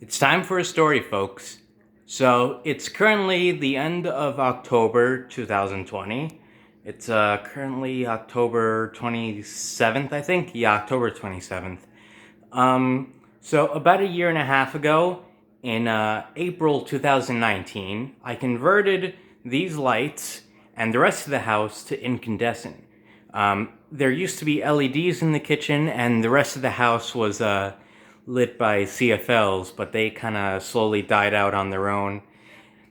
It's time for a story, folks. So, it's currently the end of October 2020. It's currently October 27th, I think. Yeah, October 27th. So about a year and a half ago, in April 2019, I converted these lights and the rest of the house to incandescent. There used to be LEDs in the kitchen, and the rest of the house was lit by CFLs, but they kind of slowly died out on their own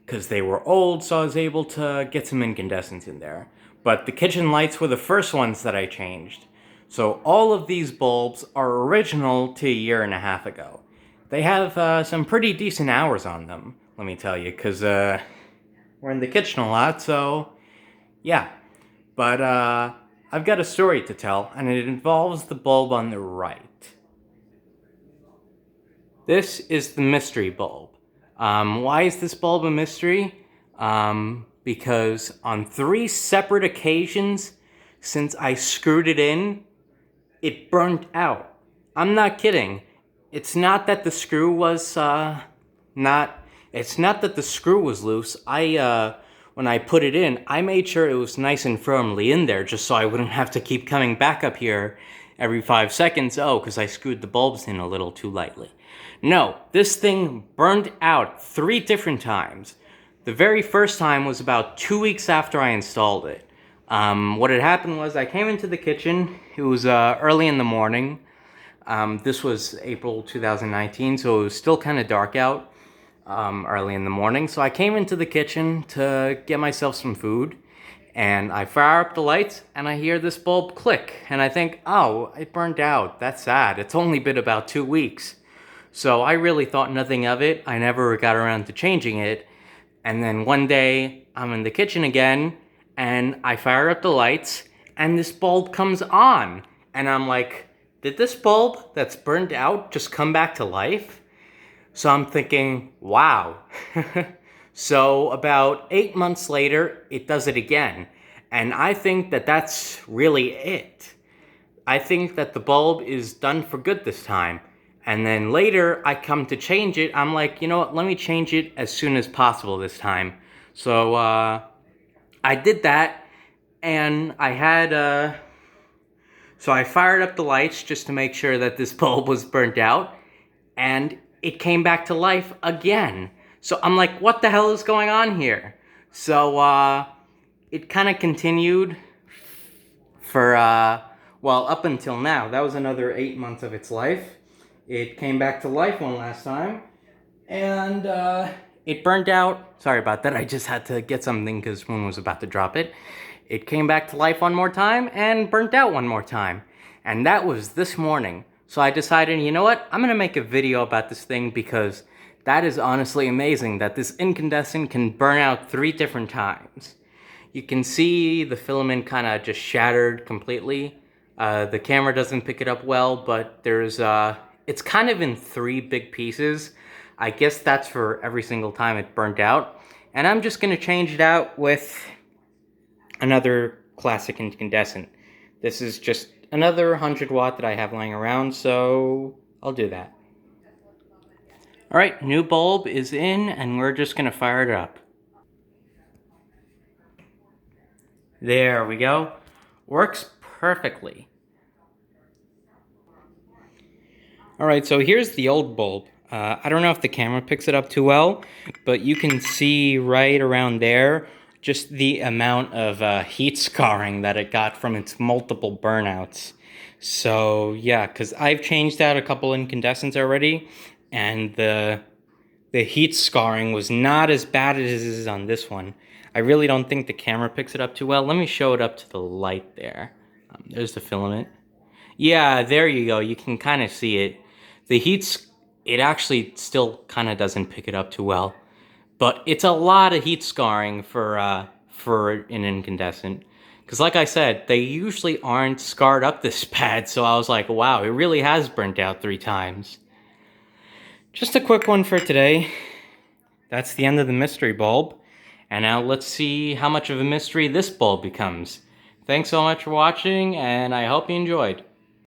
because they were old, so I was able to get some incandescents in there. But the kitchen lights were the first ones that I changed. So all of these bulbs are original to a year and a half ago. They have some pretty decent hours on them, let me tell you, because we're in the kitchen a lot, so yeah. But I've got a story to tell, and it involves the bulb on the right. This is the mystery bulb. Why is this bulb a mystery? Because on 3 separate occasions since I screwed it in, it burnt out. I'm not kidding. It's not that the screw was it's not that the screw was loose. When I put it in, I made sure it was nice and firmly in there just so I wouldn't have to keep coming back up here every 5 seconds. Oh, because I screwed the bulbs in a little too lightly. No, this thing burned out 3 different times. The very first time was about 2 weeks after I installed it. What had happened was I came into the kitchen. It was early in the morning. This was April 2019, so it was still kind of dark out early in the morning. So I came into the kitchen to get myself some food, and I fire up the lights, and I hear this bulb click, and I think, oh, it burned out. That's sad. It's only been about 2 weeks. So I really thought nothing of it. I never got around to changing it. And then one day, I'm in the kitchen again, and I fire up the lights, and this bulb comes on. And I'm like, did this bulb that's burned out just come back to life? So I'm thinking, wow. So about 8 months later, it does it again. And I think that that's really it. I think that the bulb is done for good this time. And then later, I come to change it. I'm like, you know what, let me change it as soon as possible this time. So I did that, and so I fired up the lights just to make sure that this bulb was burnt out, and it came back to life again. So I'm like, what the hell is going on here? So it kind of continued for, up until now. That was another 8 months of its life. It came back to life one last time, and it burned out. Sorry about that, I just had to get something because Moon was about to drop it. It came back to life one more time and burnt out one more time. And that was this morning. So I decided, you know what? I'm going to make a video about this thing because that is honestly amazing that this incandescent can burn out 3 different times. You can see the filament kind of just shattered completely. The camera doesn't pick it up well, but it's kind of in 3 big pieces. I guess that's for every single time it burnt out. And I'm just going to change it out with another classic incandescent. This is just another 100 watt that I have lying around, so I'll do that. Alright, new bulb is in, and we're just going to fire it up. There we go. Works perfectly. Alright, so here's the old bulb. I don't know if the camera picks it up too well, but you can see right around there just the amount of heat scarring that it got from its multiple burnouts. So yeah, because I've changed out a couple incandescents already, and the heat scarring was not as bad as it is on this one. I really don't think the camera picks it up too well. Let me show it up to the light there. There's the filament. Yeah, there you go. You can kind of see it. It actually still kind of doesn't pick it up too well. But it's a lot of heat scarring for an incandescent. Because like I said, they usually aren't scarred up this bad. So I was like, wow, it really has burnt out 3 times. Just a quick one for today. That's the end of the mystery bulb. And now let's see how much of a mystery this bulb becomes. Thanks so much for watching, and I hope you enjoyed.